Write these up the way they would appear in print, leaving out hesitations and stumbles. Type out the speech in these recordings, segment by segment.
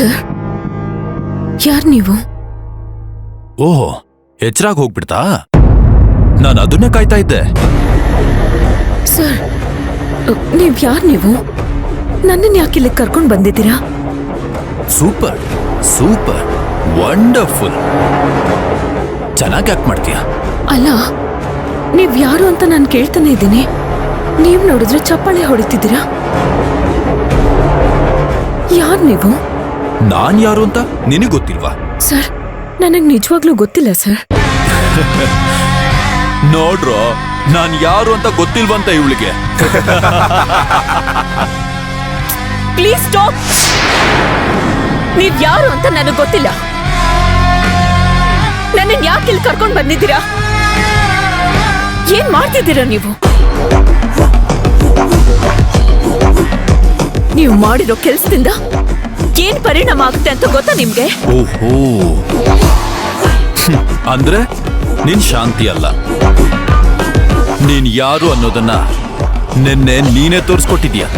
Sir, ಯಾರ್ ನೀವು? ಓಹೋ, ಎಚ್ಚರಾಗಿ ಹೋಗ್ಬಿಡ್ತಾ? ನಾನು ಅದನ್ನೇ ಕಾಯ್ತಾ ಇದ್ದೆ. ಸರ್, ನೀವ್ ಯಾರ್ ನೀವು? ನನ್ನನ್ನು ಯಾಕೆ ಇಲ್ಲಿ ಕರ್ಕೊಂಡು ಬಂದಿದ್ದೀರಾ? Super super wonderful. ಚೆನ್ನಾಗಿ ಆಕ್ಟ್ ಮಾಡ್ತೀಯ. ಅಲ್ಲ, ನೀವ್ ಯಾರು ಅಂತ ನಾನು ಕೇಳ್ತಾನೆ ಇದ್ದೀನಿ. ನೀವ್ ನೋಡಿದ್ರೆ ಚಪ್ಪಾಳೆ ಹೊಡಿತಿದ್ದೀರಾ. ಯಾರ್ ನೀವು? ನಾನ್ ಯಾರು ಅಂತ ನಿನಗ್ ಗೊತ್ತಿಲ್ವಾ? ಸರ್, ನನಗ್ ನಿಜವಾಗ್ಲೂ ಗೊತ್ತಿಲ್ಲ ಸರ್. ನೋಡ್ರೋ, ನಾನ್ ಯಾರು ಅಂತ ಗೊತ್ತಿಲ್ವಂತ ಇವಳಿಗೆ. Please stop. ನೀವ್ ಯಾರು ಅಂತ ನನಗ್ ಗೊತ್ತಿಲ್ಲ. ನನ್ನನ್ನು ಯಾಕೆ ಇಲ್ಲಿ ಕರ್ಕೊಂಡು ಬಂದಿದ್ದೀರಾ? ಏನ್ ಮಾಡ್ತಿದ್ದೀರಾ ನೀವು? ನೀವು ಮಾಡಿರೋ ಕೆಲ್ಸದಿಂದ ಏನ್ ಪರಿಣಾಮ ಆಗುತ್ತೆ ಅಂತ ಗೊತ್ತಾ ನಿಮ್ಗೆ? ಓಹೋ, ಅಂದ್ರೆ ನೀನ್ ಶಾಂತಿ ಅಲ್ಲ. ನೀನ್ ಯಾರು ಅನ್ನೋದನ್ನ ನಿನ್ನೆ ನೀನೇ ತೋರಿಸ್ಕೊಟ್ಟಿದ್ಯಾ.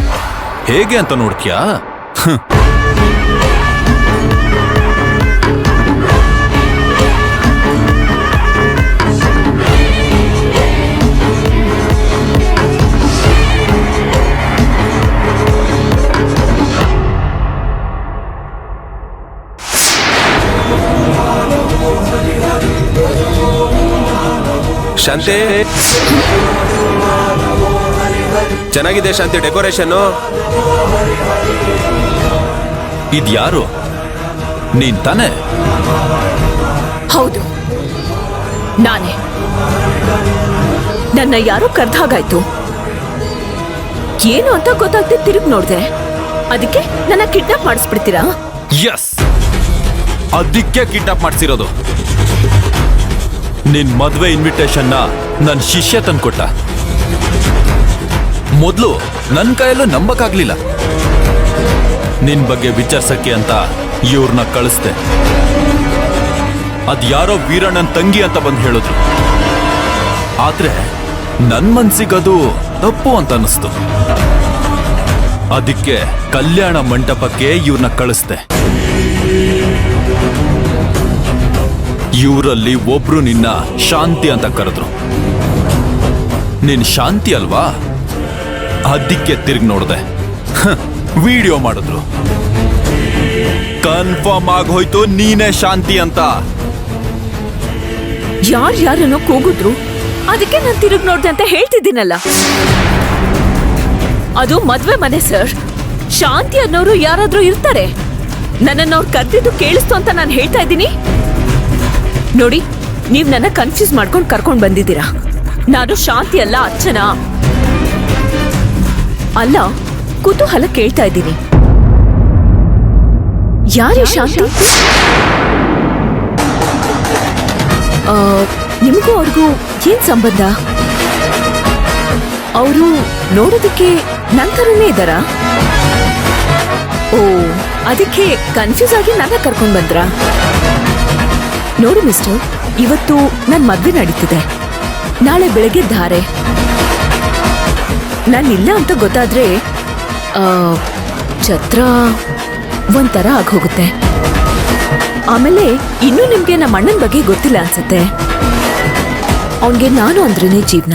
ಹೇಗೆ ಅಂತ ನೋಡ್ತೀಯಾ? ಶಾಂತಿ, ಚೆನ್ನಾಗಿದೆ ಶಾಂತಿ ಡೆಕೋರೇಷನ್. ಇದ್ಯಾರು? ನೀನ್ ತಾನೆ? ಹೌದು, ನಾನೇ. ನನ್ನ ಯಾರೋ ಕರ್ದ ಹಾಗಾಯ್ತು. ಏನು ಅಂತ ಗೊತ್ತಾಗ್ತಿ ತಿರುಗಿ ನೋಡ್ದೆ. ಅದಕ್ಕೆ ನನ್ನ ಕಿಡ್ನಾಪ್ ಮಾಡಿಸ್ಬಿಡ್ತೀರಾ? ಎಸ್, ಅದಕ್ಕೆ ಕಿಡ್ನಾಪ್ ಮಾಡ್ಸಿರೋದು. ನಿನ್ ಮದ್ವೆ ಇನ್ವಿಟೇಷನ್ನ ನನ್ ಶಿಷ್ಯ ತಂದ್ಕೊಟ್ಟ. ಮೊದ್ಲು ನನ್ ಕೈಯಲ್ಲೂ ನಂಬಕ್ಕಾಗ್ಲಿಲ್ಲ. ನಿನ್ ಬಗ್ಗೆ ವಿಚಾರಿಸಕ್ಕೆ ಅಂತ ಇವ್ರನ್ನ ಕಳಿಸ್ದೆ. ಅದ್ಯಾರೋ ವೀರಣ್ಣನ್ ತಂಗಿ ಅಂತ ಬಂದು ಹೇಳಿದ್ರು. ಆದ್ರೆ ನನ್ ಮನ್ಸಿಗದು ತಪ್ಪು ಅಂತ ಅನಿಸ್ತು. ಅದಕ್ಕೆ ಕಲ್ಯಾಣ ಮಂಟಪಕ್ಕೆ ಇವ್ರನ್ನ ಕಳಿಸ್ದೆ. ಇವರಲ್ಲಿ ಒಬ್ರು ನಿನ್ನ ಶಾಂತಿ ಅಂತ ಕರೆದ್ರು. ನೀನ್ ಶಾಂತಿ ಅಲ್ವಾ? ಅದಕ್ಕೆ ತಿರುಗಿ ನೋಡ್ದೆ. ವಿಡಿಯೋ ಮಾಡಿದ್ರು. ಕನ್ಫರ್ಮ್ ಆಗೋಯ್ತು ನೀನೇ ಶಾಂತಿ ಅಂತ. ಯಾರನ್ನೋ ಕೂಗಿದ್ರು, ಅದಕ್ಕೆ ನಾನು ತಿರುಗಿ ನೋಡ್ದೆ ಅಂತ ಹೇಳ್ತಿದ್ದೀನಲ್ಲ. ಅದು ಮದ್ವೆ ಮನೆ ಸರ್. ಶಾಂತಿ ಅನ್ನೋರು ಯಾರಾದ್ರೂ ಇರ್ತಾರೆ. ನನ್ನನ್ನು ಅವ್ರು ಕರೆದಿದ್ದು ಕೇಳಿಸ್ತು ಅಂತ ನಾನು ಹೇಳ್ತಾ ಇದ್ದೀನಿ. ನೋಡಿ, ನೀವ್ ನನ್ನ ಕನ್ಫ್ಯೂಸ್ ಮಾಡ್ಕೊಂಡು ಕರ್ಕೊಂಡು ಬಂದಿದ್ದೀರಾ. ನಾನು ಶಾಂತಿ ಅಲ್ಲ, ಅರ್ಚನ ಅಲ್ಲ. ಕುತೂಹಲ ಕೇಳ್ತಾ ಇದ್ದೀನಿ, ಯಾರೇ ಶಾಂತಿ? ನಿಮಗೂ ಅವ್ರಿಗೂ ಏನ್ ಸಂಬಂಧ? ಅವರು ನೋಡೋದಕ್ಕೆ ನಂತರನೇ ಇದ್ದಾರಾ? ಓ, ಅದಕ್ಕೆ ಕನ್ಫ್ಯೂಸ್ ಆಗಿ ನನ್ನ ಕರ್ಕೊಂಡು ಬಂದ್ರ? ನೋಡು ಮಿಸ್ಟರ್, ಇವತ್ತು ನನ್ ಮದ್ವೆ ನಡೀತಿದೆ. ನಾಳೆ ಬೆಳಗ್ಗೆ ಧಾರೆ. ನಾನಿಲ್ಲ ಅಂತ ಗೊತ್ತಾದ್ರೆ ಛತ್ರ ಒಂಥರ ಆಗೋಗುತ್ತೆ. ಆಮೇಲೆ ಇನ್ನೂ ನಿಮ್ಗೆ ನಮ್ಮ ಅಣ್ಣನ ಬಗ್ಗೆ ಗೊತ್ತಿಲ್ಲ ಅನ್ಸತ್ತೆ. ಅವನ್ಗೆ ನಾನು ಅಂದ್ರೇನೆ ಜೀವನ.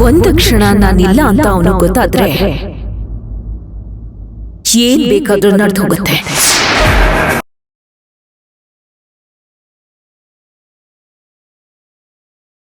ಒಂದು ಕ್ಷಣ ನಾನಿಲ್ಲ ಅಂತ ಅವನು ಗೊತ್ತಾದ್ರೆ ಏನ್ ಬೇಕಾದ್ರೂ ನಡೆದು ಹೋಗುತ್ತೆ.